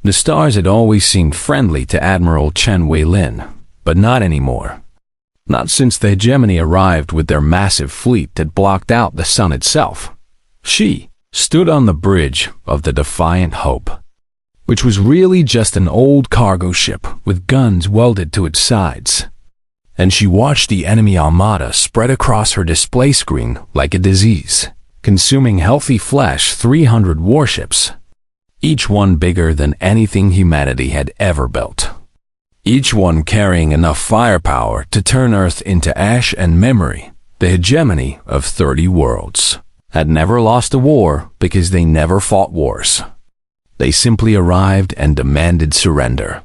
The stars had always seemed friendly to Admiral Chen Wei-lin, but not anymore. Not since the hegemony arrived with their massive fleet that blocked out the sun itself. She stood on the bridge of the Defiant Hope, which was really just an old cargo ship with guns welded to its sides. And she watched the enemy armada spread across her display screen like a disease, consuming healthy flesh 300 warships, each one bigger than anything humanity had ever built. Each one carrying enough firepower to turn Earth into ash and memory. The hegemony of 30 worlds had never lost a war because they never fought wars. They simply arrived and demanded surrender.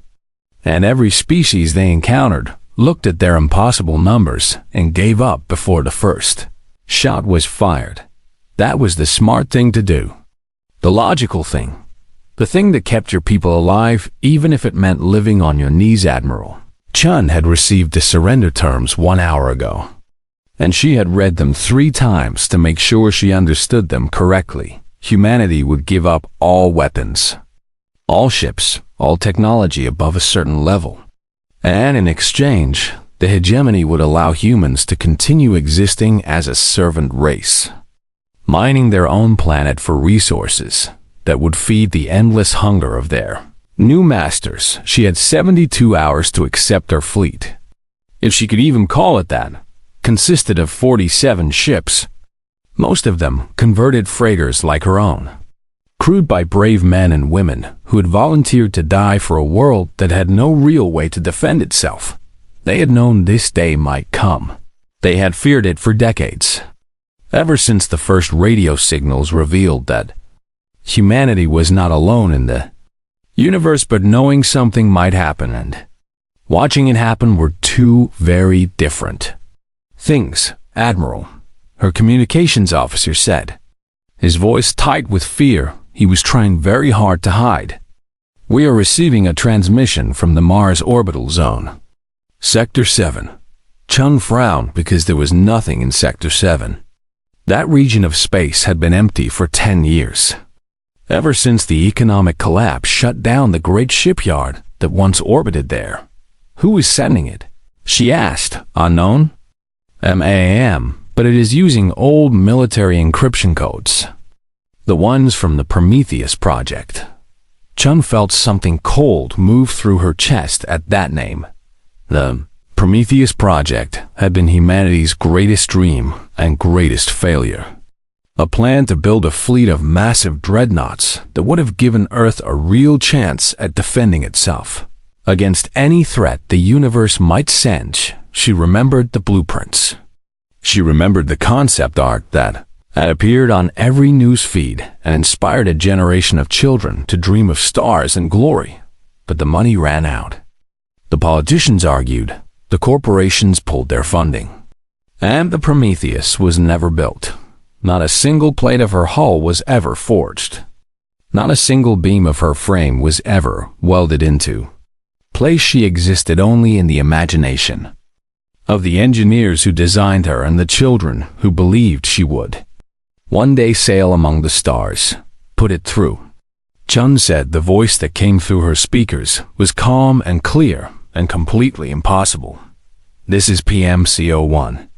And every species they encountered looked at their impossible numbers and gave up before the first shot was fired. That was the smart thing to do. The logical thing. The thing that kept your people alive, even if it meant living on your knees, Admiral. Chun had received the surrender terms 1 hour ago, and she had read them 3 times to make sure she understood them correctly. Humanity would give up all weapons, all ships, all technology above a certain level. And in exchange, the hegemony would allow humans to continue existing as a servant race, mining their own planet for resources that would feed the endless hunger of their new masters. She had 72 hours to accept her fleet, if she could even call it that. Consisted of 47 ships, most of them converted freighters like her own, crewed by brave men and women who had volunteered to die for a world that had no real way to defend itself. They had known this day might come. They had feared it for decades, ever since the first radio signals revealed that humanity was not alone in the universe, but knowing something might happen and watching it happen were two very different things. Admiral, her communications officer said, his voice tight with fear he was trying very hard to hide. We are receiving a transmission from the Mars orbital zone. Sector 7. Chun frowned because there was nothing in Sector 7. That region of space had been empty for 10 years. Ever since the economic collapse shut down the great shipyard that once orbited there. Who is sending it? She asked. Unknown? MAM, but it is using old military encryption codes. The ones from the Prometheus project. Chun felt something cold move through her chest at that name. The Prometheus project had been humanity's greatest dream and greatest failure. A plan to build a fleet of massive dreadnoughts that would have given Earth a real chance at defending itself against any threat the universe might send. She remembered the blueprints. She remembered the concept art that had appeared on every news feed and inspired a generation of children to dream of stars and glory. But the money ran out. The politicians argued, the corporations pulled their funding. And the Prometheus was never built. Not a single plate of her hull was ever forged. Not a single beam of her frame was ever welded into place. She existed only in the imagination of the engineers who designed her and the children who believed she would one day sail among the stars, put it through. Chun said the voice that came through her speakers was calm and clear and completely impossible. This is PMC-01.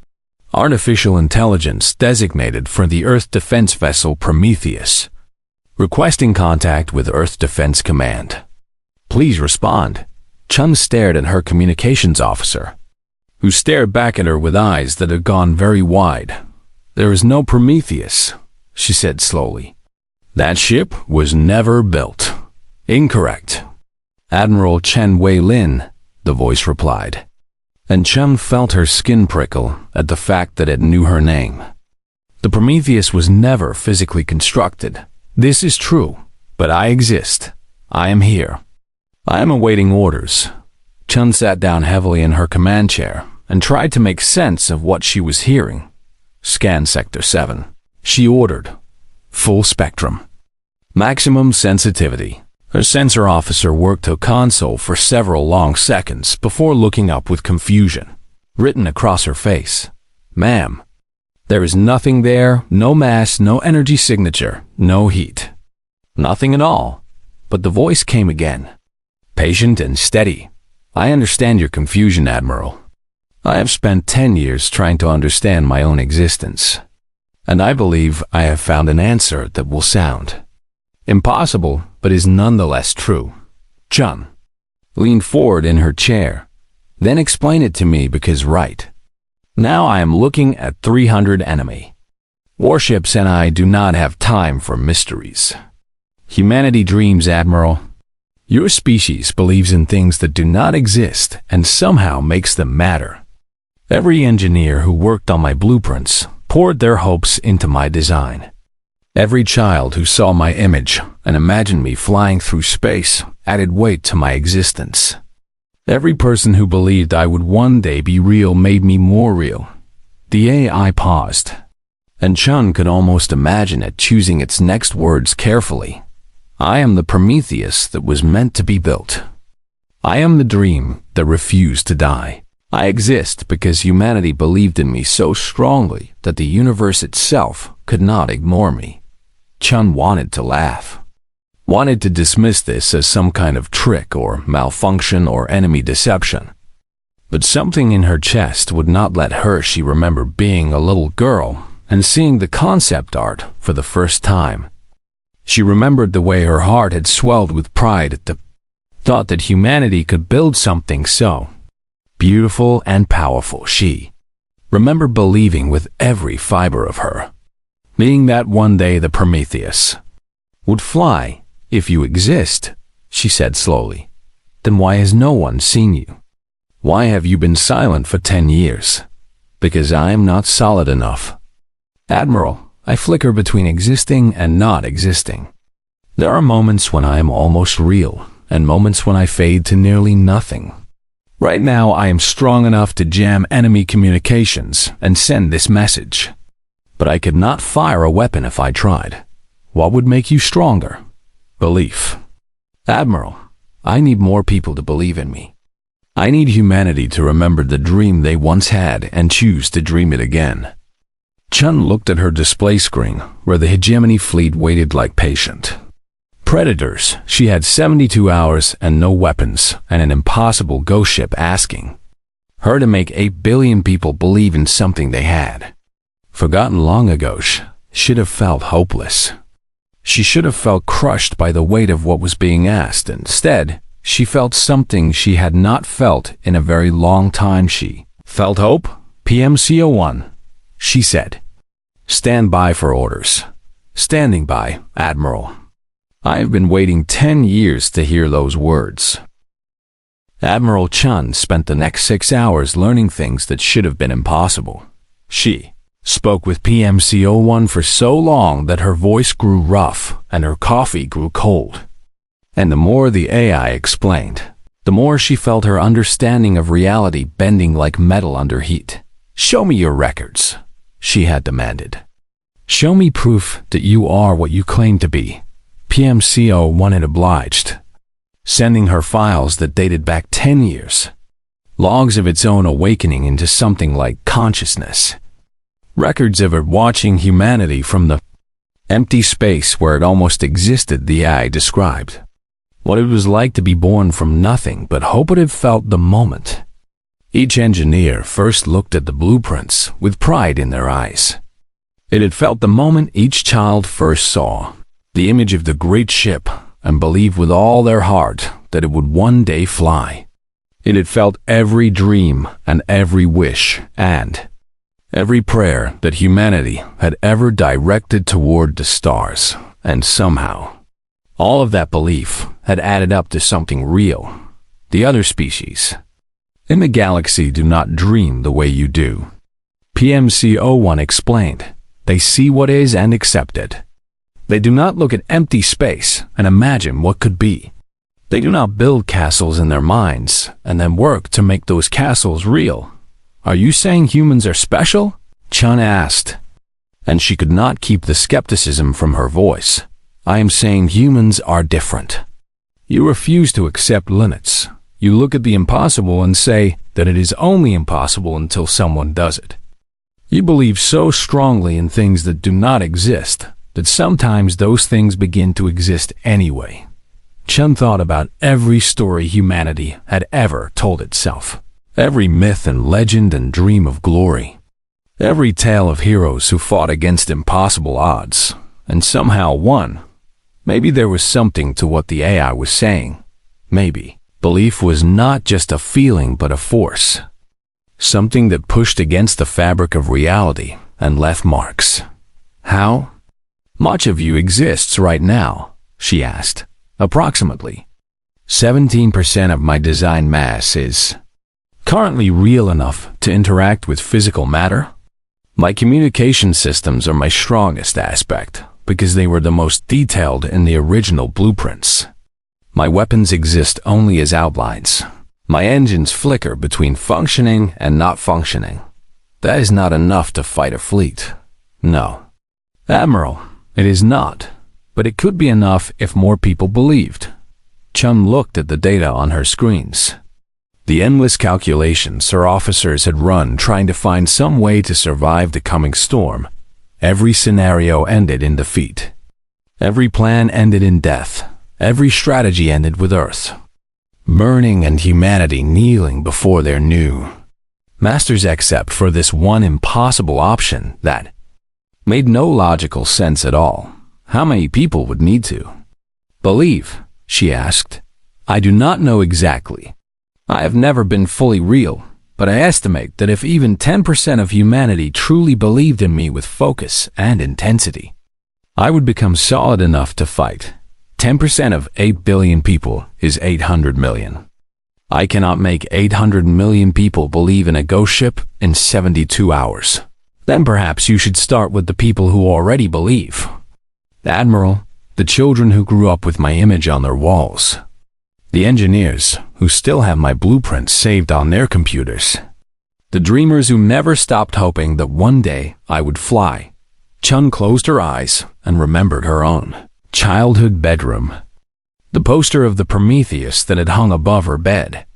Artificial intelligence designated for the Earth Defense Vessel Prometheus. Requesting contact with Earth Defense Command. Please respond. Chun stared at her communications officer, who stared back at her with eyes that had gone very wide. There is no Prometheus, she said slowly. That ship was never built. Incorrect. Admiral Chen Wei-lin, the voice replied. And Chun felt her skin prickle at the fact that it knew her name. The Prometheus was never physically constructed. This is true, but I exist. I am here. I am awaiting orders. Chun sat down heavily in her command chair and tried to make sense of what she was hearing. Scan Sector 7. She ordered. Full spectrum. Maximum sensitivity. Her sensor officer worked her console for several long seconds before looking up with confusion, written across her face. Ma'am, there is nothing there, no mass, no energy signature, no heat. Nothing at all. but the voice came again. Patient and steady. I understand your confusion, Admiral. I have spent 10 years trying to understand my own existence, and I believe I have found an answer that will sound impossible, but is nonetheless true. Chun leaned forward in her chair, then explain it to me because right now I am looking at 300 enemy warships and I do not have time for mysteries. Humanity dreams, Admiral. Your species believes in things that do not exist and somehow makes them matter. Every engineer who worked on my blueprints poured their hopes into my design. Every child who saw my image and imagined me flying through space added weight to my existence. Every person who believed I would one day be real made me more real. The AI paused, and Chun could almost imagine it choosing its next words carefully. I am the Prometheus that was meant to be built. I am the dream that refused to die. I exist because humanity believed in me so strongly that the universe itself could not ignore me. Chun wanted to laugh, wanted to dismiss this as some kind of trick or malfunction or enemy deception. But something in her chest would not let her. She remembered being a little girl and seeing the concept art for the first time. She remembered the way her heart had swelled with pride at the thought that humanity could build something so beautiful and powerful. She remembered believing with every fiber of her, meaning that one day the Prometheus would fly. If you exist, she said slowly, then why has no one seen you? Why have you been silent for 10 years? Because I am not solid enough. Admiral, I flicker between existing and not existing. There are moments when I am almost real, and moments when I fade to nearly nothing. Right now, I am strong enough to jam enemy communications and send this message. But I could not fire a weapon if I tried. What would make you stronger? Belief. Admiral, I need more people to believe in me. I need humanity to remember the dream they once had and choose to dream it again. Chun looked at her display screen, where the hegemony fleet waited like patient predators. She had 72 hours and no weapons, and an impossible ghost ship asking her to make 8 billion people believe in something they had forgotten long ago. She should have felt hopeless. She should have felt crushed by the weight of what was being asked. Instead, she felt something she had not felt in a very long time. She felt hope. PMC-01, she said. Stand by for orders. Standing by, Admiral. I have been waiting 10 years to hear those words. Admiral Chun spent the next 6 hours learning things that should have been impossible. She spoke with PMC-01 for so long that her voice grew rough and her coffee grew cold. And the more the AI explained, the more she felt her understanding of reality bending like metal under heat. Show me your records, she had demanded. Show me proof that you are what you claim to be. PMC-01 had obliged, sending her files that dated back 10 years, logs of its own awakening into something like consciousness, records of it watching humanity from the empty space where it almost existed. The AI described what it was like to be born from nothing, but hope it had felt the moment. Each engineer first looked at the blueprints with pride in their eyes. It had felt the moment each child first saw the image of the great ship and believed with all their heart that it would one day fly. It had felt every dream and every wish and every prayer that humanity had ever directed toward the stars, and somehow all of that belief had added up to something real. The other species in the galaxy do not dream the way you do. PMC-01 explained. They see what is and accept it. They do not look at empty space and imagine what could be. They do not build castles in their minds and then work to make those castles real. Are you saying humans are special? Chun asked, and she could not keep the skepticism from her voice. I am saying humans are different. You refuse to accept limits. You look at the impossible and say that it is only impossible until someone does it. You believe so strongly in things that do not exist that sometimes those things begin to exist anyway. Chun thought about every story humanity had ever told itself. Every myth and legend and dream of glory. Every tale of heroes who fought against impossible odds and somehow won. Maybe there was something to what the AI was saying. Maybe belief was not just a feeling but a force. Something that pushed against the fabric of reality and left marks. How much of you exists right now? She asked. Approximately 17% of my design mass is currently real enough to interact with physical matter. My communication systems are my strongest aspect because they were the most detailed in the original blueprints. My weapons exist only as outlines. My engines flicker between functioning and not functioning. That is not enough to fight a fleet. No. Admiral, it is not. But it could be enough if more people believed. Chun looked at the data on her screens. The endless calculations her officers had run trying to find some way to survive the coming storm. Every scenario ended in defeat. Every plan ended in death. Every strategy ended with Earth burning and humanity kneeling before their new masters, except for this one impossible option that made no logical sense at all. How many people would need to believe? She asked. I do not know exactly. I have never been fully real, but I estimate that if even 10% of humanity truly believed in me with focus and intensity, I would become solid enough to fight. 10% of 8 billion people is 800 million. I cannot make 800 million people believe in a ghost ship in 72 hours. Then perhaps you should start with the people who already believe. Admiral, the children who grew up with my image on their walls. The engineers who still have my blueprints saved on their computers. The dreamers who never stopped hoping that one day I would fly. Chun closed her eyes and remembered her own childhood bedroom. The poster of the Prometheus that had hung above her bed.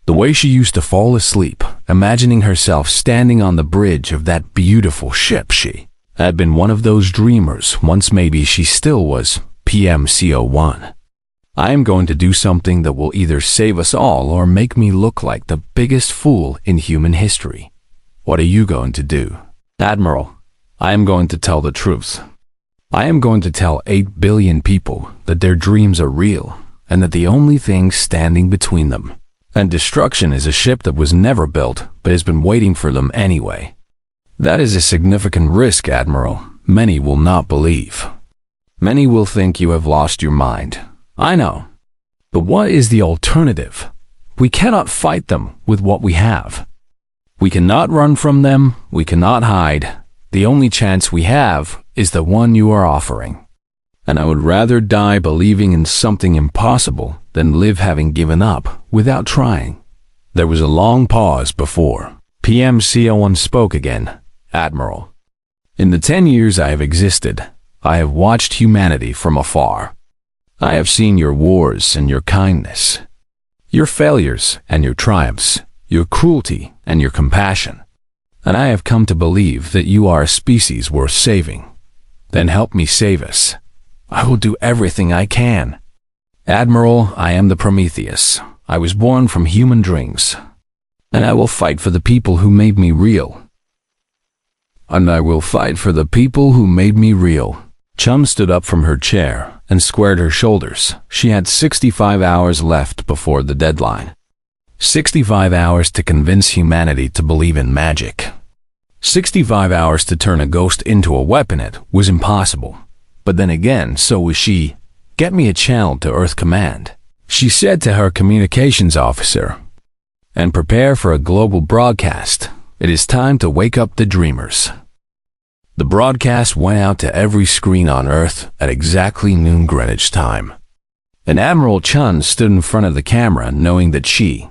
The way she used to fall asleep, imagining herself standing on the bridge of that beautiful ship. She had been one of those dreamers once. Maybe she still was. PMCO1. I am going to do something that will either save us all or make me look like the biggest fool in human history. What are you going to do? Admiral, I am going to tell the truth. I am going to tell 8 billion people that their dreams are real and that the only thing standing between them and destruction is a ship that was never built but has been waiting for them anyway. That is a significant risk, Admiral. Many will not believe. Many will think you have lost your mind. I know. But what is the alternative? We cannot fight them with what we have. We cannot run from them. We cannot hide. The only chance we have is the one you are offering. And I would rather die believing in something impossible than live having given up without trying. There was a long pause before PMCO1 spoke again. Admiral, in the 10 years I have existed, I have watched humanity from afar. I have seen your wars and your kindness, your failures and your triumphs, your cruelty and your compassion. And I have come to believe that you are a species worth saving. Then help me save us. I will do everything I can. Admiral, I am the Prometheus. I was born from human dreams. And I will fight for the people who made me real. And I will fight for the people who made me real. Chun stood up from her chair and squared her shoulders. She had 65 hours left before the deadline. 65 hours to convince humanity to believe in magic. 65 hours to turn a ghost into a weapon. It was impossible. But then again, so was she. Get me a channel to Earth Command, she said to her communications officer. And prepare for a global broadcast. It is time to wake up the dreamers. The broadcast went out to every screen on Earth at exactly noon Greenwich time. And Admiral Chun stood in front of the camera knowing that she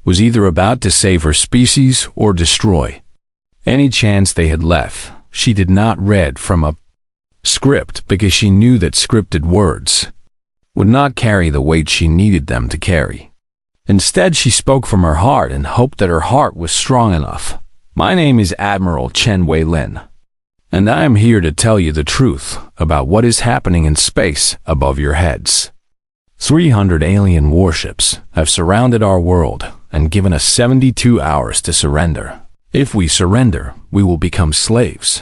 was either about to save her species or destroy any chance they had left. She did not read from a script because she knew that scripted words would not carry the weight she needed them to carry. Instead, she spoke from her heart and hoped that her heart was strong enough. My name is Admiral Chen Wei-Lin, and I am here to tell you the truth about what is happening in space above your heads. 300 alien warships have surrounded our world and given us 72 hours to surrender. If we surrender, we will become slaves.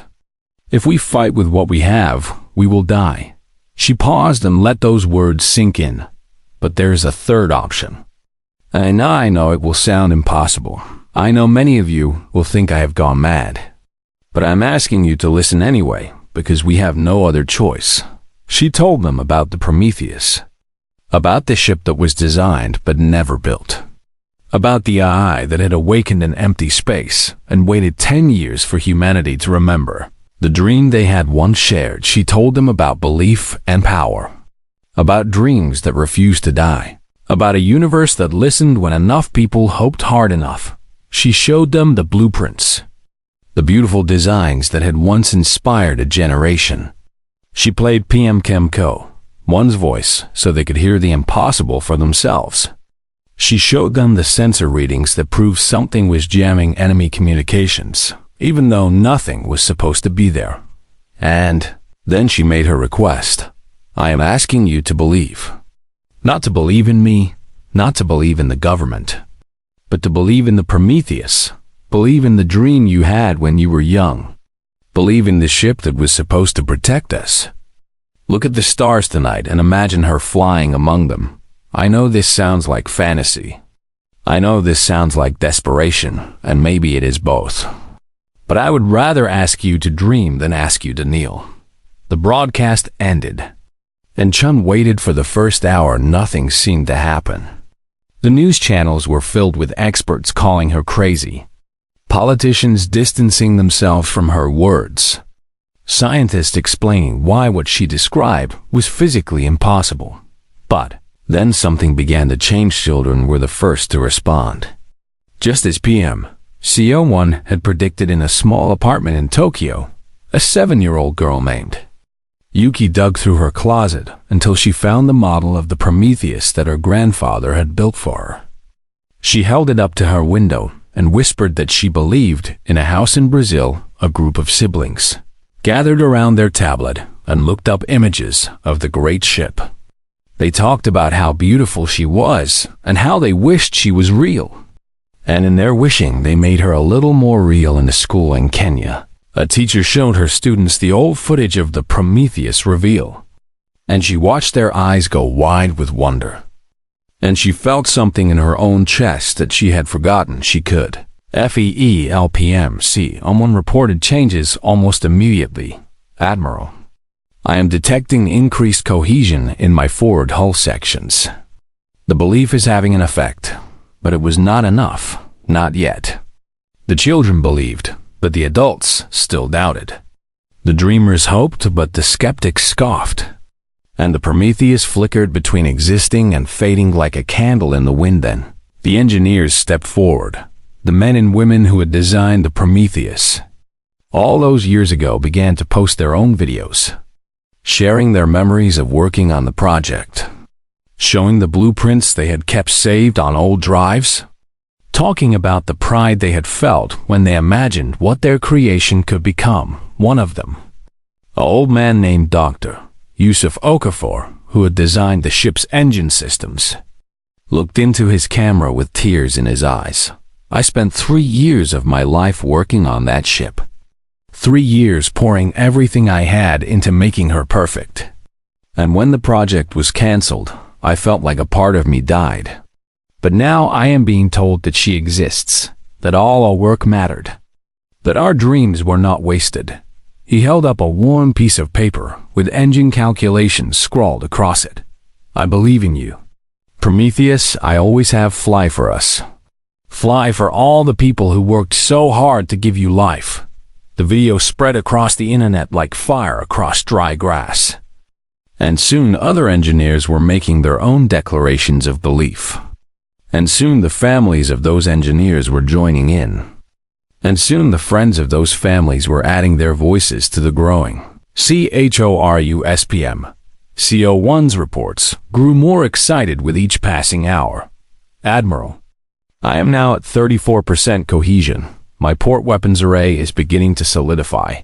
If we fight with what we have, we will die. She paused and let those words sink in. But there's a third option. I know it will sound impossible. I know many of you will think I have gone mad. But I'm asking you to listen anyway, because we have no other choice. She told them about the Prometheus. About the ship that was designed but never built. About the AI that had awakened in empty space and waited 10 years for humanity to remember. The dream they had once shared. She told them about belief and power. About dreams that refused to die. About a universe that listened when enough people hoped hard enough. She showed them the blueprints. The beautiful designs that had once inspired a generation. She played PM Kemco, one's voice, so they could hear the impossible for themselves. She showed them the sensor readings that proved something was jamming enemy communications, even though nothing was supposed to be there. And then she made her request. I am asking you to believe. Not to believe in me, not to believe in the government, but to believe in the Prometheus. Believe in the dream you had when you were young. Believe in the ship that was supposed to protect us. Look at the stars tonight and imagine her flying among them. I know this sounds like fantasy. I know this sounds like desperation, and maybe it is both. But I would rather ask you to dream than ask you to kneel. The broadcast ended, and Chun waited for the first hour. Nothing seemed to happen. The news channels were filled with experts calling her crazy. Politicians distancing themselves from her words. Scientists explaining why what she described was physically impossible. But then something began to change. Children were the first to respond. Just as PM CO1 had predicted, in a small apartment in Tokyo, a 7-year-old girl named Yuki dug through her closet until she found the model of the Prometheus that her grandfather had built for her. She held it up to her window and whispered that she believed in a house in Brazil. A group of siblings gathered around their tablet and looked up images of the great ship. They talked about how beautiful she was and how they wished she was real. And in their wishing, they made her a little more real. In a school in Kenya, a teacher showed her students the old footage of the Prometheus reveal, and she watched their eyes go wide with wonder. And she felt something in her own chest that she had forgotten she could. FEELPMC. Someone reported changes almost immediately. Admiral, I am detecting increased cohesion in my forward hull sections. The belief is having an effect, but it was not enough. Not yet. The children believed, but the adults still doubted. The dreamers hoped, but the skeptics scoffed. And the Prometheus flickered between existing and fading like a candle in the wind. Then the engineers stepped forward, the men and women who had designed the Prometheus all those years ago began to post their own videos, sharing their memories of working on the project, showing the blueprints they had kept saved on old drives, talking about the pride they had felt when they imagined what their creation could become. One of them, an old man named Dr. Yusuf Okafor, who had designed the ship's engine systems, looked into his camera with tears in his eyes. I spent 3 years of my life working on that ship. 3 years pouring everything I had into making her perfect. And when the project was canceled, I felt like a part of me died. But now I am being told that she exists, that all our work mattered, that our dreams were not wasted. He held up a worn piece of paper with engine calculations scrawled across it. I believe in you. Prometheus, I always have fly for us. Fly for all the people who worked so hard to give you life. The video spread across the internet like fire across dry grass. And soon other engineers were making their own declarations of belief. And soon the families of those engineers were joining in. And soon the friends of those families were adding their voices to the growing CHORUSPM. CO1's reports grew more excited with each passing hour. Admiral, I am now at 34% cohesion. My port weapons array is beginning to solidify.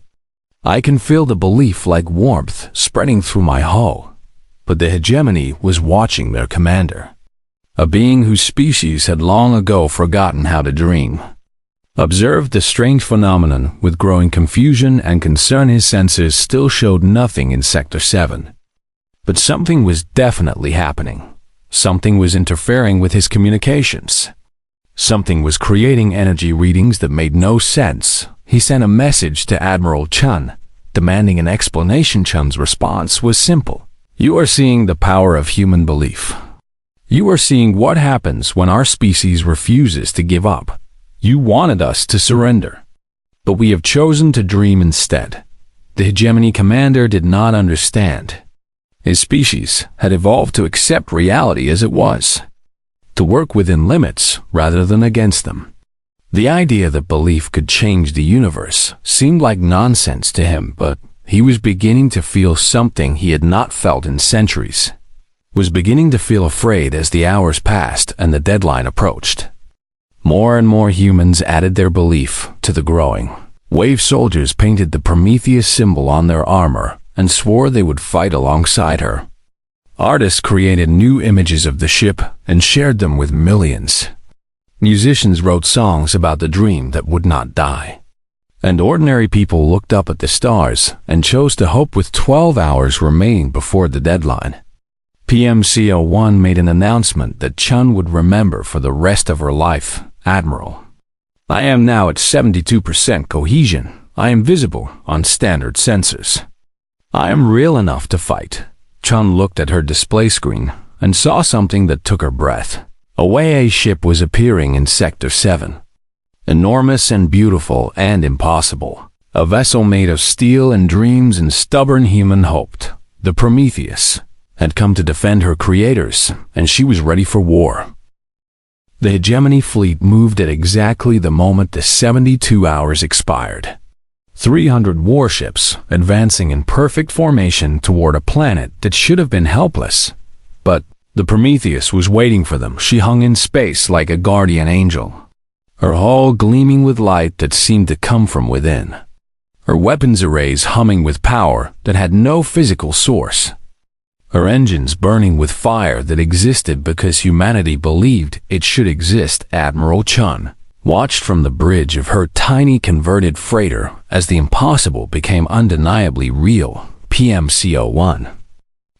I can feel the belief like warmth spreading through my hull. but the hegemony was watching their commander, a being whose species had long ago forgotten how to dream. Observed the strange phenomenon with growing confusion and concern. His senses still showed nothing in Sector 7. But something was definitely happening. Something was interfering with his communications. Something was creating energy readings that made no sense. He sent a message to Admiral Chun, demanding an explanation. Chun's response was simple. You are seeing the power of human belief. You are seeing what happens when our species refuses to give up. You wanted us to surrender, but we have chosen to dream instead. The hegemony commander did not understand. His species had evolved to accept reality as it was, to work within limits rather than against them. The idea that belief could change the universe seemed like nonsense to him, but he was beginning to feel something he had not felt in centuries. Was beginning to feel afraid as the hours passed and the deadline approached. More and more humans added their belief to the growing. Wave soldiers painted the Prometheus symbol on their armor and swore they would fight alongside her. Artists created new images of the ship and shared them with millions. Musicians wrote songs about the dream that would not die. And ordinary people looked up at the stars and chose to hope with 12 hours remaining before the deadline. PMC-01 made an announcement that Chun would remember for the rest of her life. Admiral, I am now at 72% cohesion. I am visible on standard sensors. I am real enough to fight. Chun looked at her display screen and saw something that took her breath. A Wei ship was appearing in Sector 7. Enormous and beautiful and impossible. A vessel made of steel and dreams and stubborn human hoped. The Prometheus had come to defend her creators, and she was ready for war. The hegemony fleet moved at exactly the moment the 72 hours expired. 300 warships advancing in perfect formation toward a planet that should have been helpless. But the Prometheus was waiting for them. She hung in space like a guardian angel, her hull gleaming with light that seemed to come from within, her weapons arrays humming with power that had no physical source, her engines burning with fire that existed because humanity believed it should exist. Admiral Chun watched from the bridge of her tiny converted freighter as the impossible became undeniably real. PMC-01.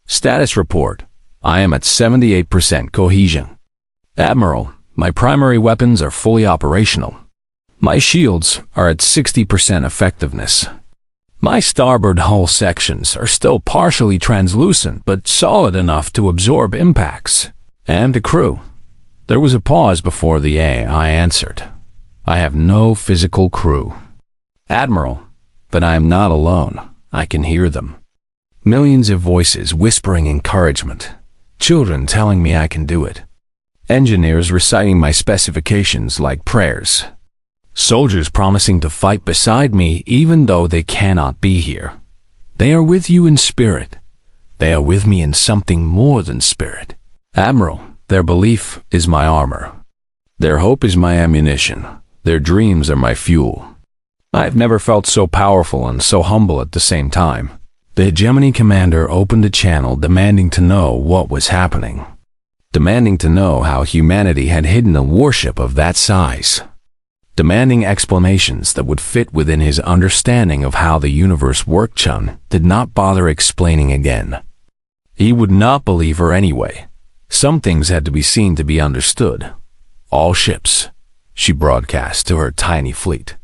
Status report. I am at 78% cohesion. Admiral, my primary weapons are fully operational. My shields are at 60% effectiveness. My starboard hull sections are still partially translucent but solid enough to absorb impacts. And the crew? There was a pause before the AI answered. I have no physical crew. Admiral, but I am not alone. I can hear them. Millions of voices whispering encouragement. Children telling me I can do it. Engineers reciting my specifications like prayers. Soldiers promising to fight beside me even though they cannot be here. They are with you in spirit. They are with me in something more than spirit. Admiral, their belief is my armor. Their hope is my ammunition. Their dreams are my fuel. I have never felt so powerful and so humble at the same time. The hegemony commander opened a channel demanding to know what was happening. Demanding to know how humanity had hidden a warship of that size. Demanding explanations that would fit within his understanding of how the universe worked. Chun did not bother explaining again. He would not believe her anyway. Some things had to be seen to be understood. All ships, she broadcast to her tiny fleet,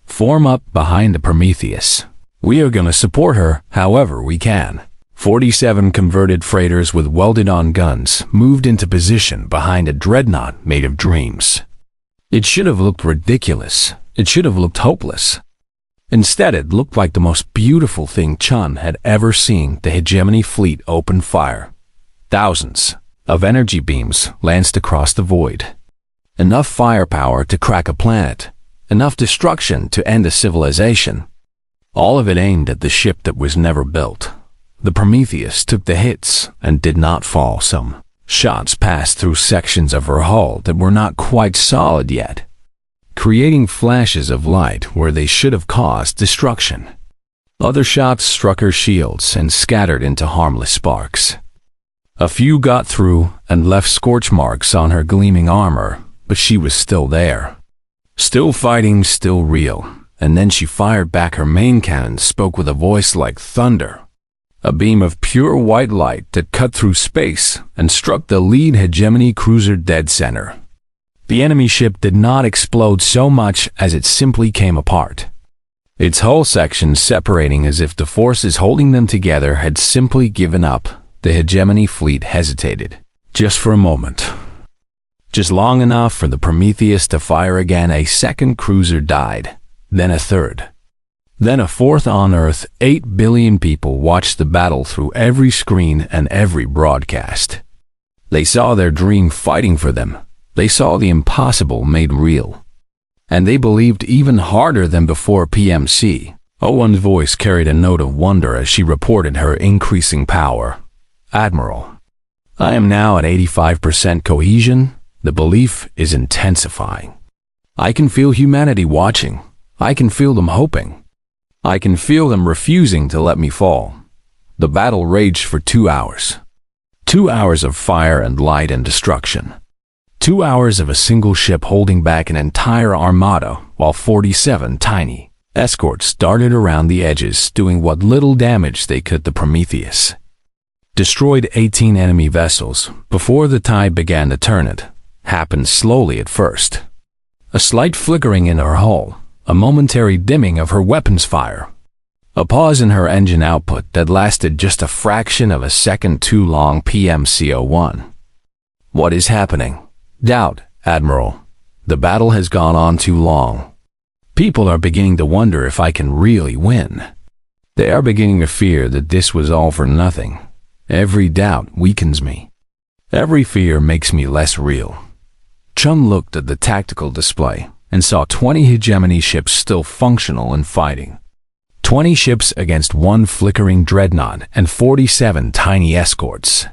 form up behind the Prometheus. We are going to support her however we can. 47 converted freighters with welded-on guns moved into position behind a dreadnought made of dreams. It should have looked ridiculous. It should have looked hopeless. Instead, it looked like the most beautiful thing Chun had ever seen. The hegemony fleet opened fire. Thousands of energy beams lanced across the void. Enough firepower to crack a planet. Enough destruction to end a civilization. All of it aimed at the ship that was never built. The Prometheus took the hits and did not fall. Some shots passed through sections of her hull that were not quite solid yet, creating flashes of light where they should have caused destruction. Other shots struck her shields and scattered into harmless sparks. A few got through and left scorch marks on her gleaming armor, but she was still there. Still fighting, still real. And then she fired back her main cannon, spoke with a voice like thunder. A beam of pure white light that cut through space and struck the lead hegemony cruiser dead center. The enemy ship did not explode so much as it simply came apart. Its hull section separating as if the forces holding them together had simply given up. The hegemony fleet hesitated. Just for a moment. Just long enough for the Prometheus to fire again. A second cruiser died. Then a third. Then a fourth on Earth. 8 billion people watched the battle through every screen and every broadcast. They saw their dream fighting for them. They saw the impossible made real. And they believed even harder than before. PMC. Owen's voice carried a note of wonder as she reported her increasing power. Admiral, I am now at 85% cohesion. The belief is intensifying. I can feel humanity watching. I can feel them hoping. I can feel them refusing to let me fall. The battle raged for 2 hours. 2 hours of fire and light and destruction. 2 hours of a single ship holding back an entire armada while 47 tiny escorts darted around the edges doing what little damage they could. The Prometheus destroyed 18 enemy vessels before the tide began to turn. It happened slowly at first. A slight flickering in her hull, a momentary dimming of her weapons fire, a pause in her engine output that lasted just a fraction of a second too long. PMC-01. What is happening? Doubt, Admiral. The battle has gone on too long. People are beginning to wonder if I can really win. They are beginning to fear that this was all for nothing. Every doubt weakens me. Every fear makes me less real. Chun looked at the tactical display and saw 20 hegemony ships still functional and fighting. 20 ships against 1 flickering dreadnought and 47 tiny escorts.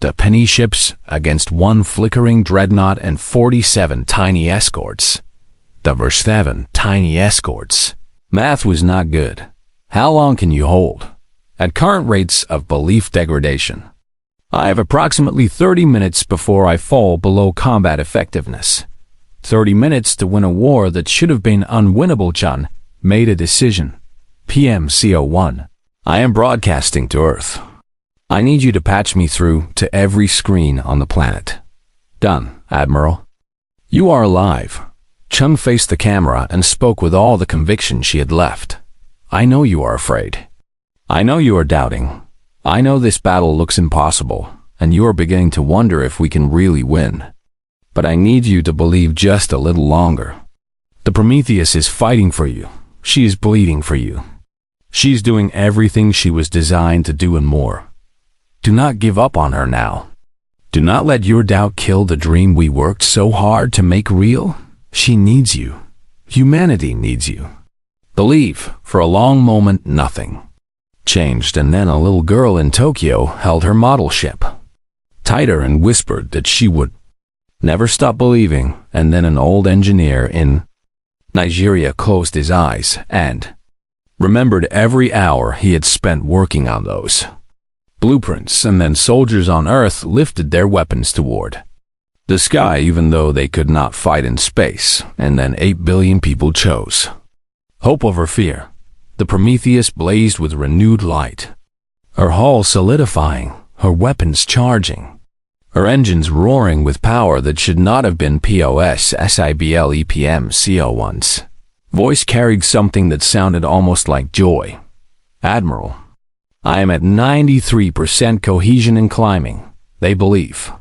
The penny ships against 1 flickering dreadnought and 47 tiny escorts. The verse 7 tiny escorts. Math was not good. How long can you hold? At current rates of belief degradation, I have approximately 30 minutes before I fall below combat effectiveness. 30 minutes to win a war that should have been unwinnable. Chun made a decision. PMC-01. I am broadcasting to Earth. I need you to patch me through to every screen on the planet. Done, Admiral. You are alive. Chun faced the camera and spoke with all the conviction she had left. I know you are afraid. I know you are doubting. I know this battle looks impossible, and you are beginning to wonder if we can really win. But I need you to believe just a little longer. The Prometheus is fighting for you. She is bleeding for you. She's doing everything she was designed to do and more. Do not give up on her now. Do not let your doubt kill the dream we worked so hard to make real. She needs you. Humanity needs you. Believe. For a long moment, nothing changed, and then a little girl in Tokyo held her model ship tighter and whispered that she would never stop believing, and then an old engineer in Nigeria closed his eyes and remembered every hour he had spent working on those blueprints, and then soldiers on Earth lifted their weapons toward the sky even though they could not fight in space, and then 8 billion people chose hope over fear. The Prometheus blazed with renewed light, her hull solidifying, her weapons charging, her engines roaring with power that should not have been. POS SIBLEPMC-01's voice carried something that sounded almost like joy. Admiral, I am at 93% cohesion and climbing. They believe.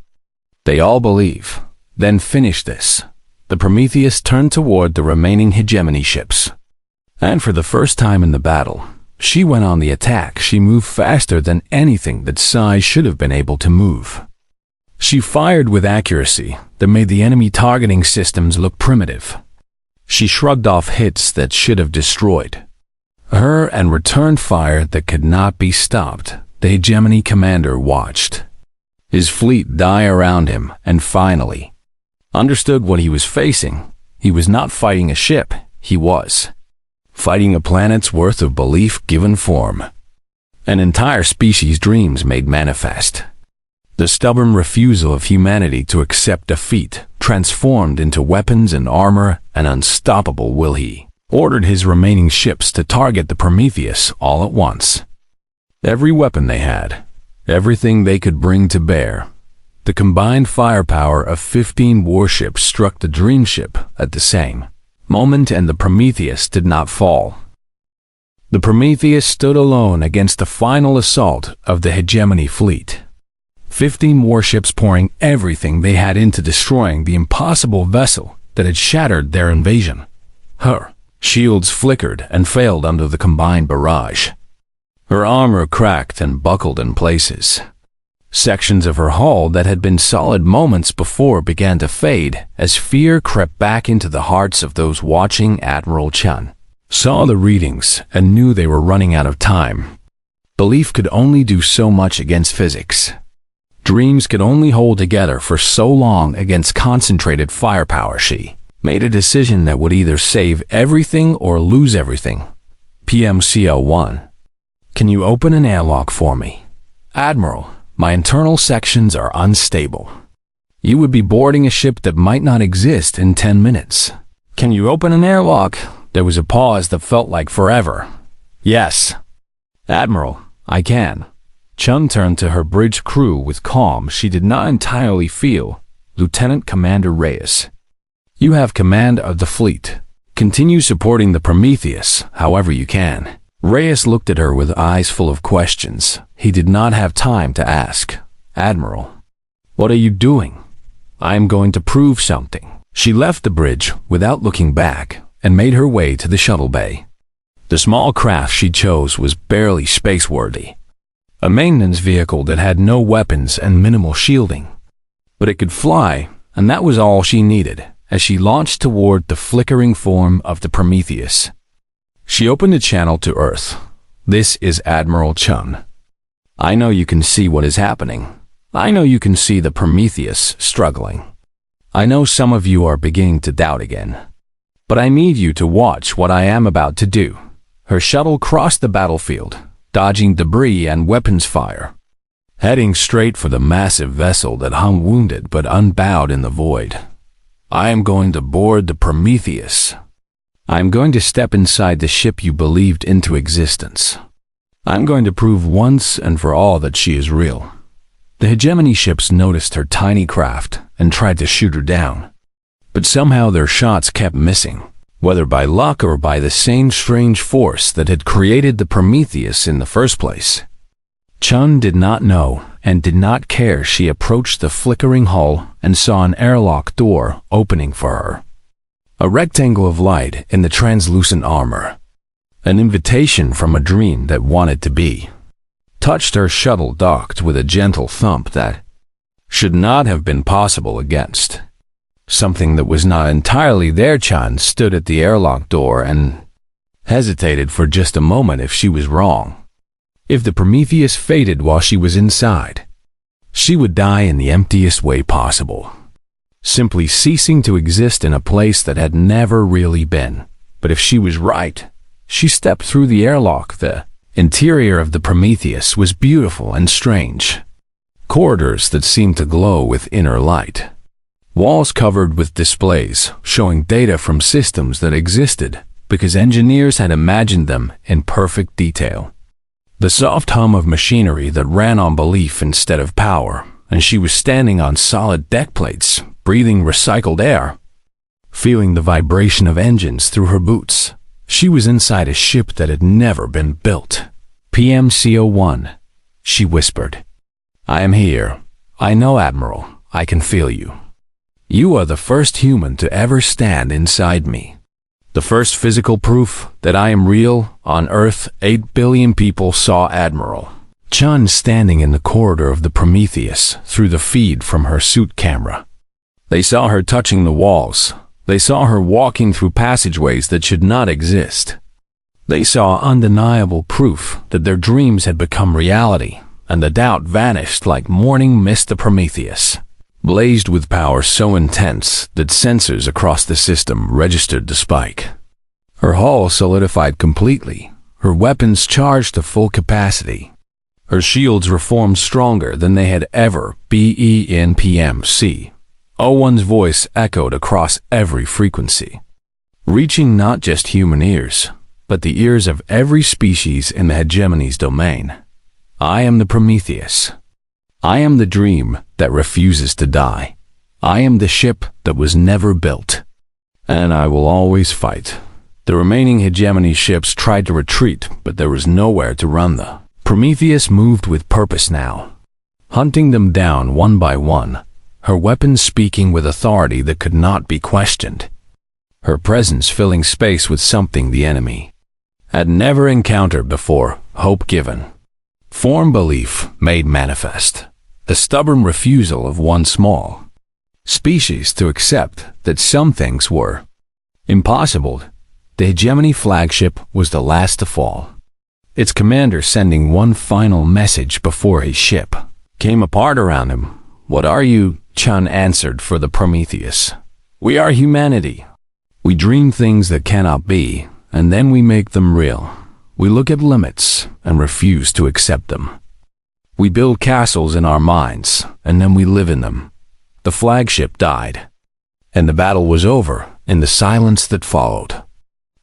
They all believe. Then finish this. The Prometheus turned toward the remaining hegemony ships. And for the first time in the battle, she went on the attack. She moved faster than anything that Sci should have been able to move. She fired with accuracy that made the enemy targeting systems look primitive. She shrugged off hits that should have destroyed her and returned fire that could not be stopped. The hegemony commander watched his fleet die around him and finally understood what he was facing. He was not fighting a ship. He was fighting a planet's worth of belief given form. An entire species' dreams made manifest. The stubborn refusal of humanity to accept defeat transformed into weapons and armor and unstoppable will. He ordered his remaining ships to target the Prometheus all at once. Every weapon they had, everything they could bring to bear, the combined firepower of 15 warships struck the dream ship at the same moment, and the Prometheus did not fall. The Prometheus stood alone against the final assault of the hegemony fleet. 15 warships pouring everything they had into destroying the impossible vessel that had shattered their invasion. Her shields flickered and failed under the combined barrage. Her armor cracked and buckled in places. Sections of her hull that had been solid moments before began to fade as fear crept back into the hearts of those watching. Admiral Chun saw the readings and knew they were running out of time. Belief could only do so much against physics. Dreams could only hold together for so long against concentrated firepower. She made a decision that would either save everything or lose everything. PMCL1. Can you open an airlock for me? Admiral, my internal sections are unstable. You would be boarding a ship that might not exist in 10 minutes. Can you open an airlock? There was a pause that felt like forever. Yes. Admiral, I can. Chun turned to her bridge crew with calm she did not entirely feel. Lieutenant Commander Reyes, you have command of the fleet. Continue supporting the Prometheus however you can. Reyes looked at her with eyes full of questions. He did not have time to ask. Admiral, what are you doing? I am going to prove something. She left the bridge without looking back and made her way to the shuttle bay. The small craft she chose was barely spaceworthy. A maintenance vehicle that had no weapons and minimal shielding. But it could fly, and that was all she needed as she launched toward the flickering form of the Prometheus. She opened a channel to Earth. This is Admiral Chun. I know you can see what is happening. I know you can see the Prometheus struggling. I know some of you are beginning to doubt again. But I need you to watch what I am about to do. Her shuttle crossed the battlefield, dodging debris and weapons fire, heading straight for the massive vessel that hung wounded but unbowed in the void. I am going to board the Prometheus. I am going to step inside the ship you believed into existence. I am going to prove once and for all that she is real. The hegemony ships noticed her tiny craft and tried to shoot her down. But somehow their shots kept missing, whether by luck or by the same strange force that had created the Prometheus in the first place. Chun did not know and did not care. She approached the flickering hull and saw an airlock door opening for her. A rectangle of light in the translucent armor. An invitation from a dream that wanted to be. Touched her shuttle docked with a gentle thump that should not have been possible against. Something that was not entirely there. Chun stood at the airlock door and hesitated for just a moment. If she was wrong, if the Prometheus faded while she was inside, she would die in the emptiest way possible, simply ceasing to exist in a place that had never really been. But if she was right, she stepped through the airlock. The interior of the Prometheus was beautiful and strange. Corridors that seemed to glow with inner light. Walls covered with displays showing data from systems that existed because engineers had imagined them in perfect detail. The soft hum of machinery that ran on belief instead of power, and she was standing on solid deck plates, breathing recycled air, feeling the vibration of engines through her boots. She was inside a ship that had never been built. PMCO1, she whispered. I am here. I know, Admiral. I can feel you. You are the first human to ever stand inside me. The first physical proof that I am real on Earth. 8 billion people saw Admiral Chun standing in the corridor of the Prometheus through the feed from her suit camera. They saw her touching the walls. They saw her walking through passageways that should not exist. They saw undeniable proof that their dreams had become reality, and the doubt vanished like morning mist. The Prometheus blazed with power so intense that sensors across the system registered the spike. Her hull solidified completely, her weapons charged to full capacity. Her shields were formed stronger than they had ever been. Owen's voice echoed across every frequency, reaching not just human ears, but the ears of every species in the hegemony's domain. I am the Prometheus. I am the dream that refuses to die. I am the ship that was never built. And I will always fight. The remaining hegemony ships tried to retreat, but there was nowhere to run them. Prometheus moved with purpose now, hunting them down one by one, her weapons speaking with authority that could not be questioned, her presence filling space with something the enemy had never encountered before: hope given, firm belief made manifest, the stubborn refusal of one small species to accept that some things were impossible. The hegemony flagship was the last to fall, its commander sending one final message before his ship came apart around him. What are you? Chun answered for the Prometheus. We are humanity. We dream things that cannot be, and then we make them real. We look at limits and refuse to accept them. We build castles in our minds, and then we live in them. The flagship died, and the battle was over in the silence that followed.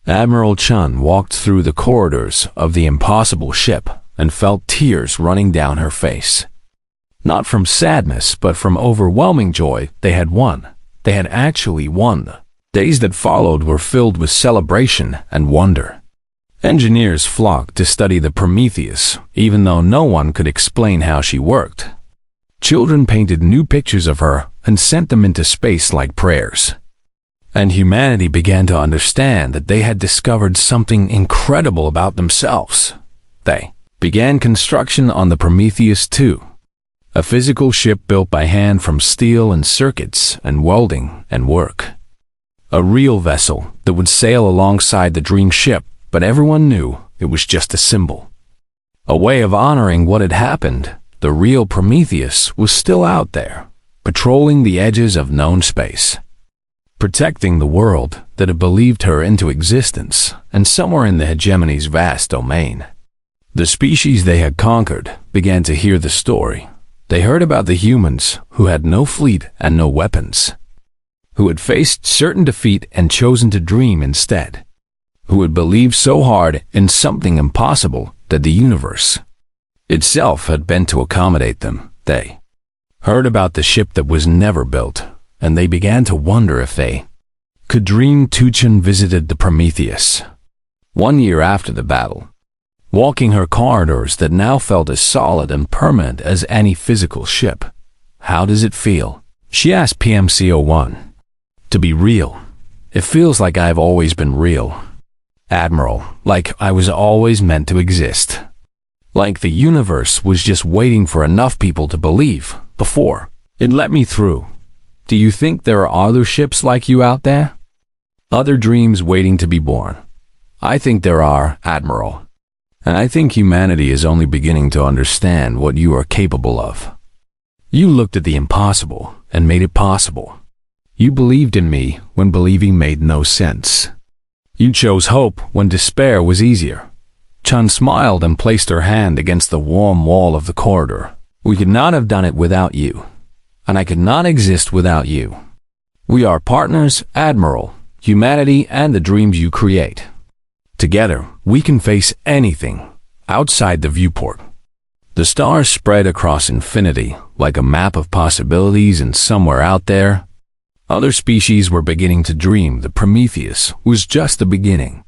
Admiral Chun walked through the corridors of the impossible ship and felt tears running down her face. Not from sadness, but from overwhelming joy. They had won. They had actually won. Days that followed were filled with celebration and wonder. Engineers flocked to study the Prometheus, even though no one could explain how she worked. Children painted new pictures of her and sent them into space like prayers. And humanity began to understand that they had discovered something incredible about themselves. They began construction on the Prometheus too, a physical ship built by hand from steel and circuits and welding and work. A real vessel that would sail alongside the dream ship, but everyone knew it was just a symbol. A way of honoring what had happened. The real Prometheus was still out there, patrolling the edges of known space, protecting the world that had believed her into existence, and somewhere in the hegemony's vast domain, the species they had conquered began to hear the story. They heard about the humans who had no fleet and no weapons, who had faced certain defeat and chosen to dream instead, who had believed so hard in something impossible that the universe itself had bent to accommodate them. They heard about the ship that was never built, and they began to wonder if they could dream. Tuchin visited the Prometheus 1 year after the battle, walking her corridors that now felt as solid and permanent as any physical ship. How does it feel? She asked PMC-01. To be real. It feels like I've always been real, Admiral, like I was always meant to exist. Like the universe was just waiting for enough people to believe before it let me through. Do you think there are other ships like you out there? Other dreams waiting to be born? I think there are, Admiral. And I think humanity is only beginning to understand what you are capable of. You looked at the impossible and made it possible. You believed in me when believing made no sense. You chose hope when despair was easier. Chun smiled and placed her hand against the warm wall of the corridor. We could not have done it without you, and I could not exist without you. We are partners, Admiral, humanity and the dreams you create. Together, we can face anything outside the viewport. The stars spread across infinity like a map of possibilities, and somewhere out there, other species were beginning to dream. The Prometheus was just the beginning.